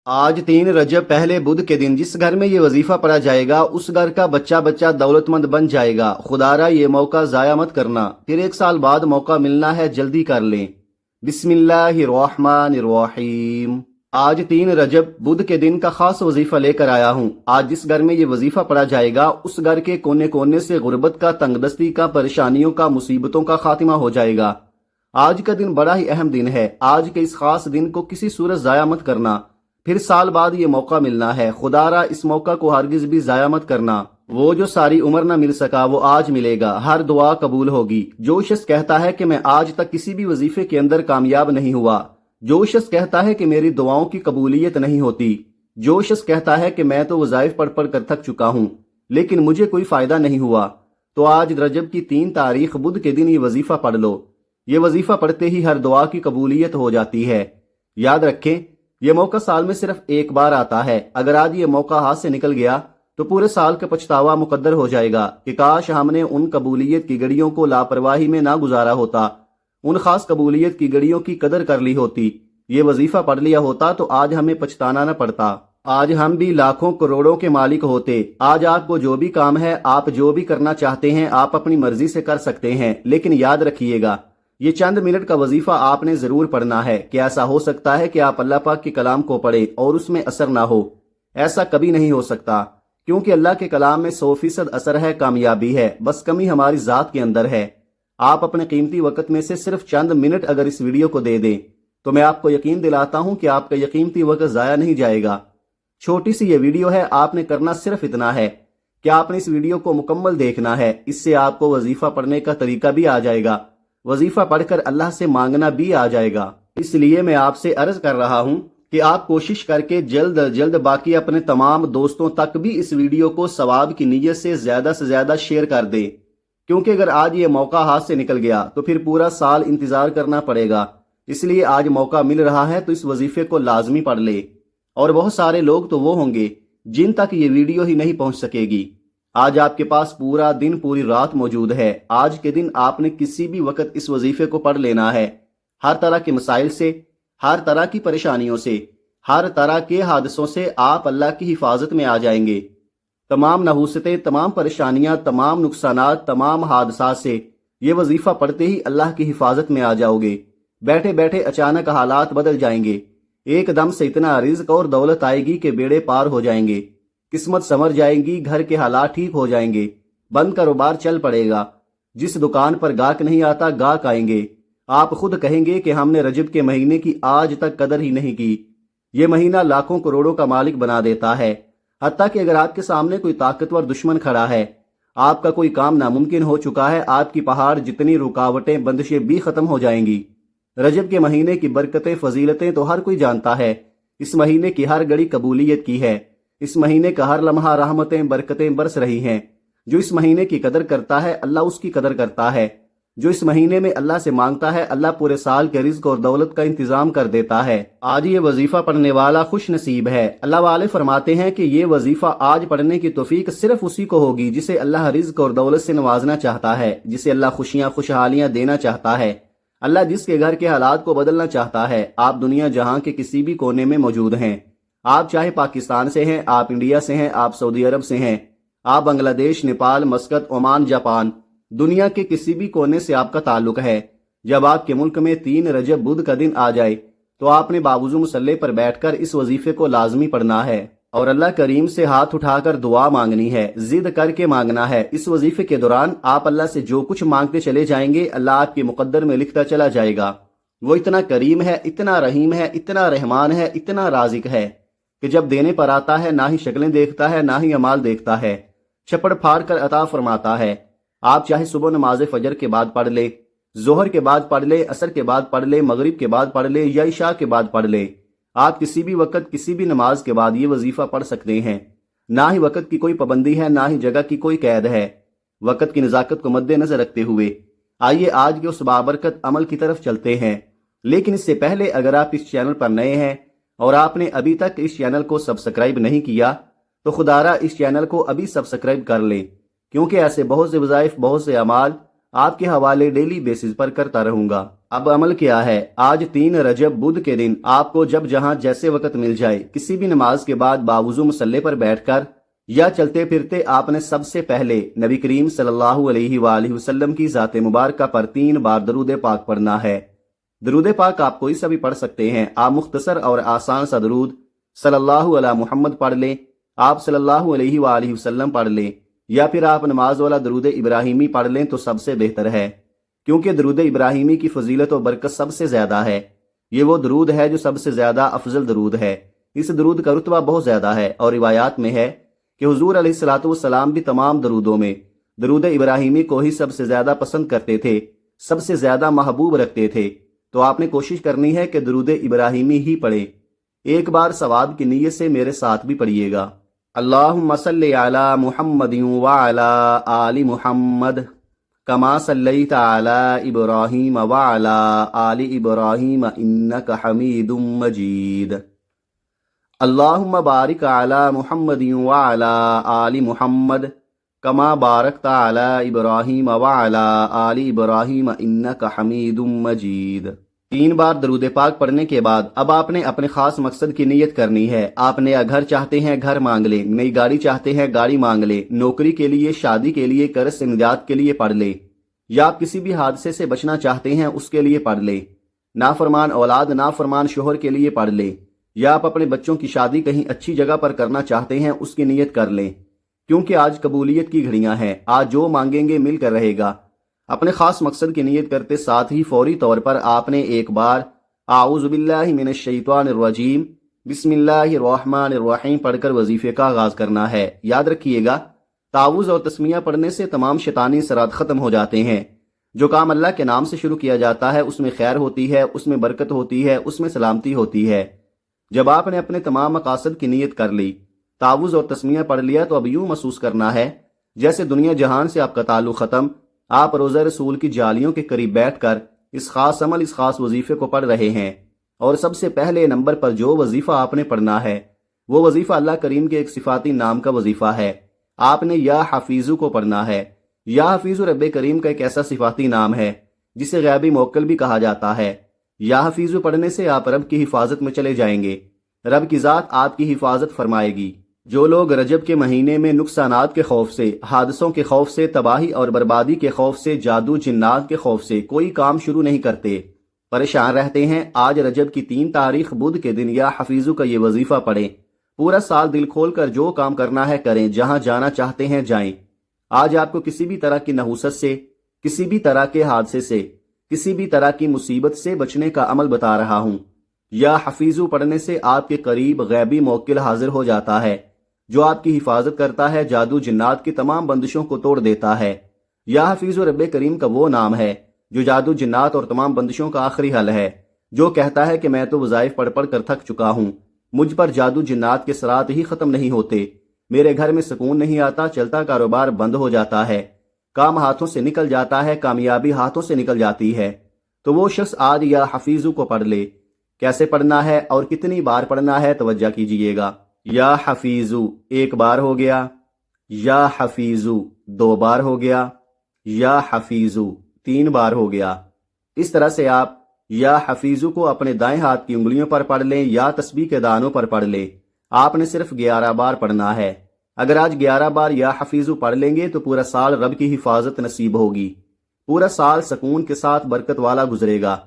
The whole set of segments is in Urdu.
آج 3 رجب پہلے بدھ کے دن جس گھر میں یہ وظیفہ پڑھا جائے گا اس گھر کا بچہ بچہ دولت مند بن جائے گا۔ خدارا یہ موقع ضائع مت کرنا، پھر 1 سال بعد موقع ملنا ہے، جلدی کر لیں۔ بسم اللہ الرحمن الرحیم۔ آج 3 رجب بدھ کے دن کا خاص وظیفہ لے کر آیا ہوں۔ آج جس گھر میں یہ وظیفہ پڑھا جائے گا اس گھر کے کونے کونے سے غربت کا، تنگ دستی کا، پریشانیوں کا، مصیبتوں کا خاتمہ ہو جائے گا۔ آج کا دن بڑا ہی اہم دن ہے۔ آج کے اس خاص دن کو کسی صورت ضائع مت کرنا، پھر سال بعد یہ موقع ملنا ہے۔ خدارا اس موقع کو ہرگز بھی ضائع مت کرنا۔ وہ جو ساری عمر نہ مل سکا وہ آج ملے گا، ہر دعا قبول ہوگی۔ جو شخص کہتا ہے کہ میں آج تک کسی بھی وظیفے کے اندر کامیاب نہیں ہوا، جو شخص کہتا ہے کہ میری دعاؤں کی قبولیت نہیں ہوتی، جو شخص کہتا ہے کہ میں تو وظائف پڑھ پڑھ کر تھک چکا ہوں لیکن مجھے کوئی فائدہ نہیں ہوا، تو آج رجب کی 3 تاریخ بدھ کے دن یہ وظیفہ پڑھ لو۔ یہ وظیفہ پڑھتے ہی ہر دعا کی قبولیت ہو جاتی ہے۔ یاد رکھیں، یہ موقع سال میں صرف ایک بار آتا ہے۔ اگر آج یہ موقع ہاتھ سے نکل گیا تو پورے سال کا پچھتاوا مقدر ہو جائے گا کہ کاش ہم نے ان قبولیت کی گھڑیوں کو لاپرواہی میں نہ گزارا ہوتا، ان خاص قبولیت کی گھڑیوں کی قدر کر لی ہوتی، یہ وظیفہ پڑھ لیا ہوتا تو آج ہمیں پچھتانا نہ پڑتا، آج ہم بھی لاکھوں کروڑوں کے مالک ہوتے۔ آج آپ کو جو بھی کام ہے، آپ جو بھی کرنا چاہتے ہیں، آپ اپنی مرضی سے کر سکتے ہیں، لیکن یاد رکھیے گا یہ چند منٹ کا وظیفہ آپ نے ضرور پڑھنا ہے۔ کہ ایسا ہو سکتا ہے کہ آپ اللہ پاک کے کلام کو پڑھیں اور اس میں اثر نہ ہو؟ ایسا کبھی نہیں ہو سکتا، کیونکہ اللہ کے کلام میں 100% اثر ہے، کامیابی ہے، بس کمی ہماری ذات کے اندر ہے۔ آپ اپنے قیمتی وقت میں سے صرف چند منٹ اگر اس ویڈیو کو دے دیں تو میں آپ کو یقین دلاتا ہوں کہ آپ کا یہ قیمتی وقت ضائع نہیں جائے گا۔ چھوٹی سی یہ ویڈیو ہے، آپ نے کرنا صرف اتنا ہے کہ آپ نے اس ویڈیو کو مکمل دیکھنا ہے۔ اس سے آپ کو وظیفہ پڑھنے کا طریقہ بھی آ جائے گا، وظیفہ پڑھ کر اللہ سے مانگنا بھی آ جائے گا۔ اس لیے میں آپ سے عرض کر رہا ہوں کہ آپ کوشش کر کے جلد از جلد باقی اپنے تمام دوستوں تک بھی اس ویڈیو کو ثواب کی نیت سے زیادہ شیئر کر دیں، کیونکہ اگر آج یہ موقع ہاتھ سے نکل گیا تو پھر پورا سال انتظار کرنا پڑے گا۔ اس لیے آج موقع مل رہا ہے تو اس وظیفے کو لازمی پڑھ لے۔ اور بہت سارے لوگ تو وہ ہوں گے جن تک یہ ویڈیو ہی نہیں پہنچ سکے گی۔ آج آپ کے پاس پورا دن، پوری رات موجود ہے۔ آج کے دن آپ نے کسی بھی وقت اس وظیفے کو پڑھ لینا ہے۔ ہر طرح کے مسائل سے، ہر طرح کی پریشانیوں سے، ہر طرح کے حادثوں سے آپ اللہ کی حفاظت میں آ جائیں گے۔ تمام نحوستیں، تمام پریشانیاں، تمام نقصانات، تمام حادثات سے یہ وظیفہ پڑھتے ہی اللہ کی حفاظت میں آ جاؤ گے۔ بیٹھے بیٹھے اچانک حالات بدل جائیں گے، ایک دم سے اتنا رزق اور دولت آئے گی کہ بیڑے پار ہو جائیں گے، قسمت سنور جائیں گی، گھر کے حالات ٹھیک ہو جائیں گے، بند کاروبار چل پڑے گا، جس دکان پر گاہک نہیں آتا گاہک آئیں گے۔ آپ خود کہیں گے کہ ہم نے رجب کے مہینے کی آج تک قدر ہی نہیں کی۔ یہ مہینہ لاکھوں کروڑوں کا مالک بنا دیتا ہے، حتیٰ کہ اگر آپ کے سامنے کوئی طاقتور دشمن کھڑا ہے، آپ کا کوئی کام ناممکن ہو چکا ہے، آپ کی پہاڑ جتنی رکاوٹیں، بندشیں بھی ختم ہو جائیں گی۔ رجب کے مہینے کی برکتیں، فضیلتیں تو ہر کوئی جانتا ہے۔ اس مہینے کی ہر گھڑی قبولیت کی ہے، اس مہینے کا ہر لمحہ رحمتیں، برکتیں برس رہی ہیں۔ جو اس مہینے کی قدر کرتا ہے اللہ اس کی قدر کرتا ہے، جو اس مہینے میں اللہ سے مانگتا ہے اللہ پورے سال کے رزق اور دولت کا انتظام کر دیتا ہے۔ آج یہ وظیفہ پڑھنے والا خوش نصیب ہے۔ اللہ والے فرماتے ہیں کہ یہ وظیفہ آج پڑھنے کی توفیق صرف اسی کو ہوگی جسے اللہ رزق اور دولت سے نوازنا چاہتا ہے، جسے اللہ خوشیاں، خوشحالیاں دینا چاہتا ہے، اللہ جس کے گھر کے حالات کو بدلنا چاہتا ہے۔ آپ دنیا جہاں کے کسی بھی کونے میں موجود ہیں، آپ چاہے پاکستان سے ہیں، آپ انڈیا سے ہیں، آپ سعودی عرب سے ہیں، آپ بنگلہ دیش، نیپال، مسقط، عمان، جاپان، دنیا کے کسی بھی کونے سے آپ کا تعلق ہے، جب آپ کے ملک میں 3 رجب بدھ کا دن آ جائے تو آپ نے باوضو مصلے پر بیٹھ کر اس وظیفے کو لازمی پڑھنا ہے اور اللہ کریم سے ہاتھ اٹھا کر دعا مانگنی ہے، ضد کر کے مانگنا ہے۔ اس وظیفے کے دوران آپ اللہ سے جو کچھ مانگتے چلے جائیں گے اللہ آپ کے مقدر میں لکھتا چلا جائے گا۔ وہ اتنا کریم ہے، اتنا رحیم ہے، اتنا رحمان ہے، اتنا رازق ہے کہ جب دینے پر آتا ہے نہ ہی شکلیں دیکھتا ہے نہ ہی اعمال دیکھتا ہے، چھپڑ پھاڑ کر عطا فرماتا ہے۔ آپ چاہے صبح نماز فجر کے بعد پڑھ لے، ظہر کے بعد پڑھ لے، عصر کے بعد پڑھ لے، مغرب کے بعد پڑھ لے یا عشاء کے بعد پڑھ لے، آپ کسی بھی وقت کسی بھی نماز کے بعد یہ وظیفہ پڑھ سکتے ہیں۔ نہ ہی وقت کی کوئی پابندی ہے، نہ ہی جگہ کی کوئی قید ہے۔ وقت کی نزاکت کو مد نظر رکھتے ہوئے آئیے آج کے اس بابرکت عمل کی طرف چلتے ہیں۔ لیکن اس سے پہلے اگر آپ اس چینل پر نئے ہیں اور آپ نے ابھی تک اس چینل کو سبسکرائب نہیں کیا تو خدارا اس چینل کو ابھی سبسکرائب کر لیں، کیونکہ ایسے بہت سے وظائف، بہت سے اعمال آپ کے حوالے ڈیلی بیسز پر کرتا رہوں گا۔ اب عمل کیا ہے؟ آج 3 رجب بدھ کے دن آپ کو جب جہاں جیسے وقت مل جائے کسی بھی نماز کے بعد باوضو مصلی پر بیٹھ کر یا چلتے پھرتے آپ نے سب سے پہلے نبی کریم صلی اللہ علیہ وآلہ وسلم کی ذات مبارکہ پر 3 بار درود پاک پڑھنا ہے۔ درود پاک آپ کوئی سا بھی پڑھ سکتے ہیں۔ آپ مختصر اور آسان سا درود صلی اللہ علی محمد پڑھ لیں، آپ صلی اللہ علیہ وآلہ وسلم پڑھ لیں، یا پھر آپ نماز والا درود ابراہیمی پڑھ لیں تو سب سے بہتر ہے، کیونکہ درود ابراہیمی کی فضیلت و برکت سب سے زیادہ ہے۔ یہ وہ درود ہے جو سب سے زیادہ افضل درود ہے۔ اس درود کا رتبہ بہت زیادہ ہے، اور روایات میں ہے کہ حضور علیہ الصلوۃ والسلام بھی تمام درودوں میں درود ابراہیمی کو ہی سب سے زیادہ پسند کرتے تھے، سب سے زیادہ محبوب رکھتے تھے۔ تو آپ نے کوشش کرنی ہے کہ درود ابراہیمی ہی پڑھیں۔ ایک بار ثواب کی نیت سے میرے ساتھ بھی پڑھیے گا۔ اللہم صلی علی محمد وعلی آل محمد کما صلیت علی ابراہیم وعلی آل ابراہیم انک حمید مجید۔ اللہم بارک علی محمد وعلی آل محمد کما بارکت علی ابراہیم وعلی آل ابراہیم انک حمید مجید۔ 3 بار درود پاک پڑھنے کے بعد اب آپ نے اپنے خاص مقصد کی نیت کرنی ہے۔ آپ نیا گھر چاہتے ہیں، گھر مانگ لیں۔ نئی گاڑی چاہتے ہیں، گاڑی مانگ لیں۔ نوکری کے لیے، شادی کے لیے، قرض سے نجات کے لیے پڑھ لیں، یا آپ کسی بھی حادثے سے بچنا چاہتے ہیں اس کے لیے پڑھ لیں۔ نافرمان اولاد، نافرمان شوہر کے لیے پڑھ لیں، یا آپ اپنے بچوں کی شادی کہیں اچھی جگہ پر کرنا چاہتے ہیں اس کی نیت کر لیں، کیونکہ آج قبولیت کی گھڑیاں ہیں۔ آج جو مانگیں گے مل کر رہے گا۔ اپنے خاص مقصد کی نیت کرتے ساتھ ہی فوری طور پر آپ نے ایک بار اعوذ باللہ من الشیطان الرجیم بسم اللہ الرحمن الرحیم پڑھ کر وظیفے کا آغاز کرنا ہے۔ یاد رکھیے گا، تعوذ اور تسمیہ پڑھنے سے تمام شیطانی اثرات ختم ہو جاتے ہیں۔ جو کام اللہ کے نام سے شروع کیا جاتا ہے اس میں خیر ہوتی ہے، اس میں برکت ہوتی ہے، اس میں سلامتی ہوتی ہے۔ جب آپ نے اپنے تمام مقاصد کی نیت کر لی، تعوذ اور تسمیہ پڑھ لیا، تو اب یوں محسوس کرنا ہے جیسے دنیا جہان سے آپ کا تعلق ختم۔ آپ روضہ رسول کی جالیوں کے قریب بیٹھ کر اس خاص عمل، اس خاص وظیفے کو پڑھ رہے ہیں۔ اور سب سے پہلے نمبر پر جو وظیفہ آپ نے پڑھنا ہے وہ وظیفہ اللہ کریم کے ایک صفاتی نام کا وظیفہ ہے۔ آپ نے یا حفیظو کو پڑھنا ہے۔ یا حفیظو رب کریم کا ایک ایسا صفاتی نام ہے جسے غیبی موکل بھی کہا جاتا ہے۔ یا حفیظو پڑھنے سے آپ رب کی حفاظت میں چلے جائیں گے، رب کی ذات آپ کی حفاظت فرمائے گی۔ جو لوگ رجب کے مہینے میں نقصانات کے خوف سے، حادثوں کے خوف سے، تباہی اور بربادی کے خوف سے، جادو جنات کے خوف سے کوئی کام شروع نہیں کرتے، پریشان رہتے ہیں، آج رجب کی 3 تاریخ بدھ کے دن یا حفیظو کا یہ وظیفہ پڑھیں۔ پورا سال دل کھول کر جو کام کرنا ہے کریں، جہاں جانا چاہتے ہیں جائیں۔ آج آپ کو کسی بھی طرح کی نحوست سے، کسی بھی طرح کے حادثے سے، کسی بھی طرح کی مصیبت سے بچنے کا عمل بتا رہا ہوں۔ یا حفیظو پڑھنے سے آپ کے قریب غیبی موکل حاضر ہو جاتا ہے جو آپ کی حفاظت کرتا ہے، جادو جنات کی تمام بندشوں کو توڑ دیتا ہے۔ یا حفیظو رب کریم کا وہ نام ہے جو جادو جنات اور تمام بندشوں کا آخری حل ہے، جو کہتا ہے کہ میں تو وظائف پڑھ پڑھ کر تھک چکا ہوں، مجھ پر جادو جنات کے سرات ہی ختم نہیں ہوتے، میرے گھر میں سکون نہیں آتا، چلتا کاروبار بند ہو جاتا ہے، کام ہاتھوں سے نکل جاتا ہے، کامیابی ہاتھوں سے نکل جاتی ہے۔ تو وہ شخص آج یا حفیظو کو پڑھ لے۔ کیسے پڑھنا ہے اور کتنی بار پڑھنا ہے توجہ کیجئے گا۔ یا حفیظو 1 بار ہو گیا، یا حفیظو 2 بار ہو گیا، یا حفیظو 3 بار ہو گیا۔ اس طرح سے آپ یا حفیظو کو اپنے دائیں ہاتھ کی انگلیوں پر پڑھ لیں یا تسبیح کے دانوں پر پڑھ لیں۔ آپ نے صرف 11 بار پڑھنا ہے۔ اگر آج 11 بار یا حفیظو پڑھ لیں گے تو پورا سال رب کی حفاظت نصیب ہوگی۔ پورا سال سکون کے ساتھ برکت والا گزرے گا۔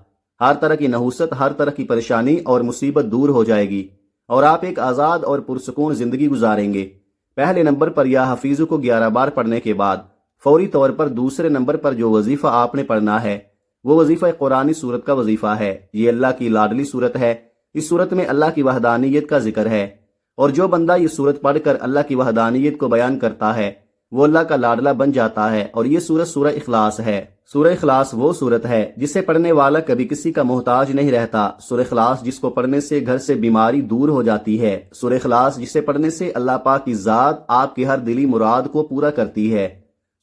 ہر طرح کی نحوست، ہر طرح کی پریشانی اور مصیبت دور ہو جائے گی، اور آپ ایک آزاد اور پرسکون زندگی گزاریں گے۔ پہلے نمبر پر یا حفیظو کو 11 بار پڑھنے کے بعد فوری طور پر دوسرے نمبر پر جو وظیفہ آپ نے پڑھنا ہے وہ وظیفہ قرآنی صورت کا وظیفہ ہے۔ یہ اللہ کی لاڈلی صورت ہے۔ اس صورت میں اللہ کی وحدانیت کا ذکر ہے، اور جو بندہ یہ صورت پڑھ کر اللہ کی وحدانیت کو بیان کرتا ہے وہ اللہ کا لاڈلا بن جاتا ہے۔ اور یہ صورت سورہ اخلاص ہے۔ سورہ اخلاص وہ صورت ہے جسے پڑھنے والا کبھی کسی کا محتاج نہیں رہتا۔ سورہ اخلاص جس کو پڑھنے سے گھر سے بیماری دور ہو جاتی ہے۔ سورہ اخلاص جسے پڑھنے سے اللہ پاک کی ذات آپ کی ہر دلی مراد کو پورا کرتی ہے۔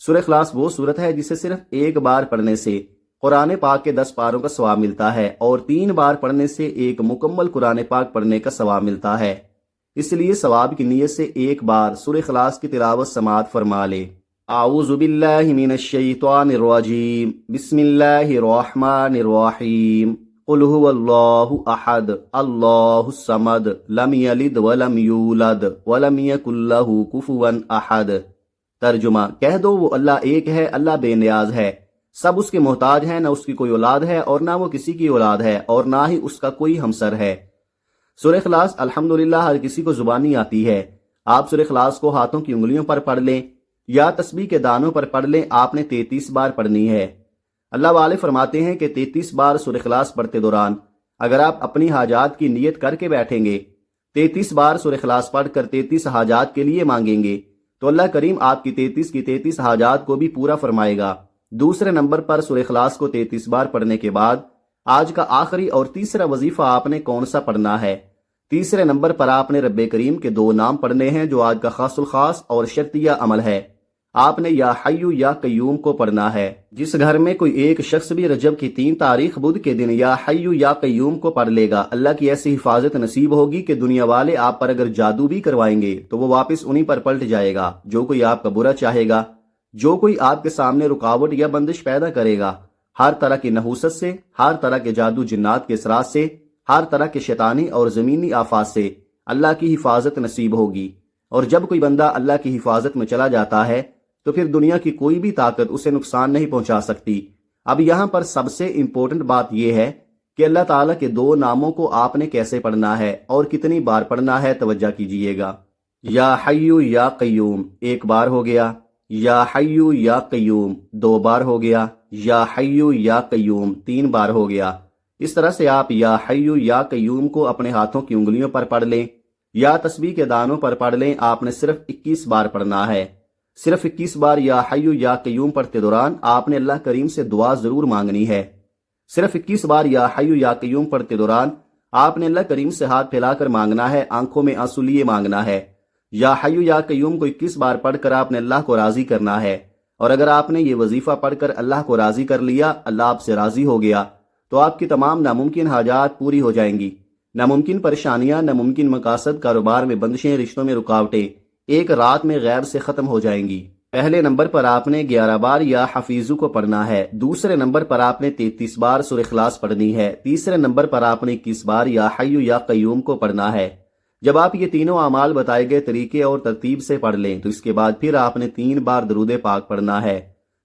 سورہ اخلاص وہ صورت ہے جسے صرف 1 بار پڑھنے سے قرآن پاک کے 10 پاروں کا ثواب ملتا ہے، اور 3 بار پڑھنے سے ایک مکمل قرآن پاک پڑھنے کا ثواب ملتا ہے۔ اس لیے ثواب کی نیت سے 1 بار سورہ اخلاص کی تلاوت سماعت فرما لے۔ اعوذ باللہ من الشیطان الرجیم بسم اللہ الرحمن الرحیم قل هو اللہ احد اللہ الصمد لم یلد ولم یولد ولم یکن لہ کفوا احد۔ ترجمہ، کہہ دو وہ اللہ ایک ہے، اللہ بے نیاز ہے، سب اس کے محتاج ہیں، نہ اس کی کوئی اولاد ہے اور نہ وہ کسی کی اولاد ہے اور نہ ہی اس کا کوئی ہمسر ہے۔ سورہ اخلاص الحمدللہ ہر کسی کو زبانی آتی ہے۔ آپ سورہ اخلاص کو ہاتھوں کی انگلیوں پر پڑھ لیں یا تسبیح کے دانوں پر پڑھ لیں، آپ نے 33 بار پڑھنی ہے۔ اللہ والے فرماتے ہیں کہ 33 بار سورہ اخلاص پڑھتے دوران اگر آپ اپنی حاجات کی نیت کر کے بیٹھیں گے، 33 بار سورہ اخلاص پڑھ کر 33 حاجات کے لیے مانگیں گے تو اللہ کریم آپ کی 33 کی 33 حاجات کو بھی پورا فرمائے گا۔ دوسرے نمبر پر سورہ اخلاص کو 33 بار پڑھنے کے بعد آج کا آخری اور تیسرا وظیفہ آپ نے کون سا پڑھنا ہے؟ تیسرے نمبر پر آپ نے رب کریم کے 2 نام پڑھنے ہیں جو آج کا خاص الخاص اور شرطیہ عمل ہے۔ آپ نے یا حیو یا قیوم کو پڑھنا ہے۔ جس گھر میں کوئی ایک شخص بھی رجب کی 3 تاریخ بدھ کے دن یا حیو یا قیوم کو پڑھ لے گا، اللہ کی ایسی حفاظت نصیب ہوگی کہ دنیا والے آپ پر اگر جادو بھی کروائیں گے تو وہ واپس انہی پر پلٹ جائے گا۔ جو کوئی آپ کا برا چاہے گا، جو کوئی آپ کے سامنے رکاوٹ یا بندش پیدا کرے گا، ہر طرح کی نحوست سے، ہر طرح کے جادو جنات کے اثرات سے، ہر طرح کے شیطانی اور زمینی آفات سے اللہ کی حفاظت نصیب ہوگی۔ اور جب کوئی بندہ اللہ کی حفاظت میں چلا جاتا ہے تو پھر دنیا کی کوئی بھی طاقت اسے نقصان نہیں پہنچا سکتی۔ اب یہاں پر سب سے امپورٹنٹ بات یہ ہے کہ اللہ تعالیٰ کے 2 ناموں کو آپ نے کیسے پڑھنا ہے اور کتنی بار پڑھنا ہے، توجہ کیجئے گا۔ یا حیو یا قیوم 1 بار ہو گیا، یا حیو یا قیوم 2 بار ہو گیا، یا حیو یا قیوم 3 بار ہو گیا۔ اس طرح سے آپ یا حیو یا قیوم کو اپنے ہاتھوں کی انگلیوں پر پڑھ لیں یا تسبیح کے دانوں پر پڑھ لیں۔ آپ نے صرف 21 بار پڑھنا ہے۔ صرف 21 بار یا حیو یا قیوم پڑھتے دوران آپ نے اللہ کریم سے دعا ضرور مانگنی ہے۔ صرف 21 بار یا حیو یا قیوم پڑھتے دوران آپ نے اللہ کریم سے ہاتھ پھیلا کر مانگنا ہے، آنکھوں میں آنسو لیے مانگنا ہے۔ یا حیو یا قیوم کو 21 بار پڑھ کر آپ نے اللہ کو راضی کرنا ہے، اور اگر آپ نے یہ وظیفہ پڑھ کر اللہ کو راضی کر لیا، اللہ آپ سے راضی ہو گیا، تو آپ کی تمام ناممکن حاجات پوری ہو جائیں گی۔ ناممکن پریشانیاں، ناممکن مقاصد، کاروبار میں بندشیں، رشتوں میں رکاوٹیں ایک رات میں غیب سے ختم ہو جائیں گی۔ پہلے نمبر پر آپ نے 11 بار یا حفیظو کو پڑھنا ہے۔ دوسرے نمبر پر آپ نے 33 بار سورہ اخلاص پڑھنی ہے۔ تیسرے نمبر پر آپ نے 21 بار یا حیو یا قیوم کو پڑھنا ہے۔ جب آپ یہ تینوں اعمال بتائے گئے طریقے اور ترتیب سے پڑھ لیں تو اس کے بعد پھر آپ نے 3 بار درود پاک پڑھنا ہے،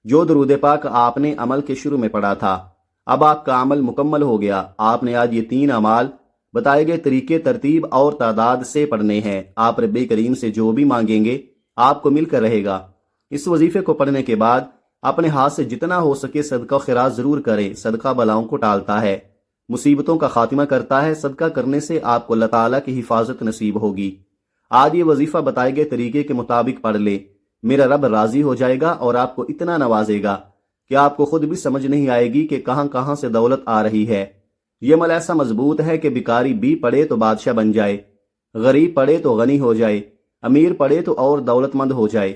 جو درود پاک آپ نے عمل کے شروع میں پڑھا تھا۔ اب آپ کا عمل مکمل ہو گیا۔ آپ نے آج یہ 3 اعمال بتائے گئے طریقے، ترتیب اور تعداد سے پڑھنے ہیں۔ آپ رب کریم سے جو بھی مانگیں گے آپ کو مل کر رہے گا۔ اس وظیفے کو پڑھنے کے بعد اپنے ہاتھ سے جتنا ہو سکے صدقہ و خیرات ضرور کریں۔ صدقہ بلاؤں کو ٹالتا ہے، مصیبتوں کا خاتمہ کرتا ہے۔ صدقہ کرنے سے آپ کو اللہ تعالیٰ کی حفاظت نصیب ہوگی۔ آج یہ وظیفہ بتائے گئے طریقے کے مطابق پڑھ لے، میرا رب راضی ہو جائے گا اور آپ کو اتنا نوازے گا کہ آپ کو خود بھی سمجھ نہیں آئے گی کہ کہاں کہاں سے دولت آ رہی ہے۔ یہ عمل ایسا مضبوط ہے کہ بھکاری بھی پڑے تو بادشاہ بن جائے، غریب پڑے تو غنی ہو جائے، امیر پڑے تو اور دولت مند ہو جائے۔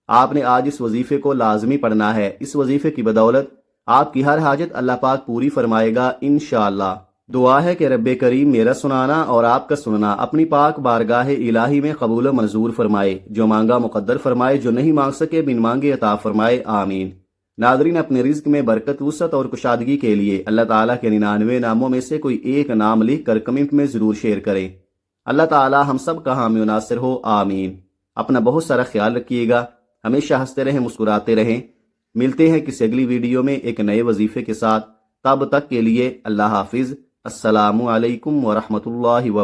آپ نے آج اس وظیفے کو لازمی پڑھنا ہے۔ اس وظیفے کی بدولت آپ کی ہر حاجت اللہ پاک پوری فرمائے گا انشاءاللہ۔ دعا ہے کہ رب کریم میرا سنانا اور آپ کا سننا اپنی پاک بارگاہ الہی میں قبول و منظور فرمائے، جو مانگا مقدر فرمائے، جو نہیں مانگ سکے بن مانگے عطا فرمائے، آمین۔ ناظرین، اپنے رزق میں برکت، وسعت اور کشادگی کے لیے اللہ تعالیٰ کے 99 ناموں میں سے کوئی ایک نام لکھ کر کمنٹ میں ضرور شیئر کریں۔ اللہ تعالیٰ ہم سب کا حامی و ناصر ہو، آمین۔ اپنا بہت سارا خیال رکھیے گا، ہمیشہ ہنستے رہیں، مسکراتے رہیں۔ ملتے ہیں کسی اگلی ویڈیو میں ایک نئے وظیفے کے ساتھ۔ تب تک کے لیے اللہ حافظ۔ السلام علیکم ورحمۃ اللہ وبرکاتہ۔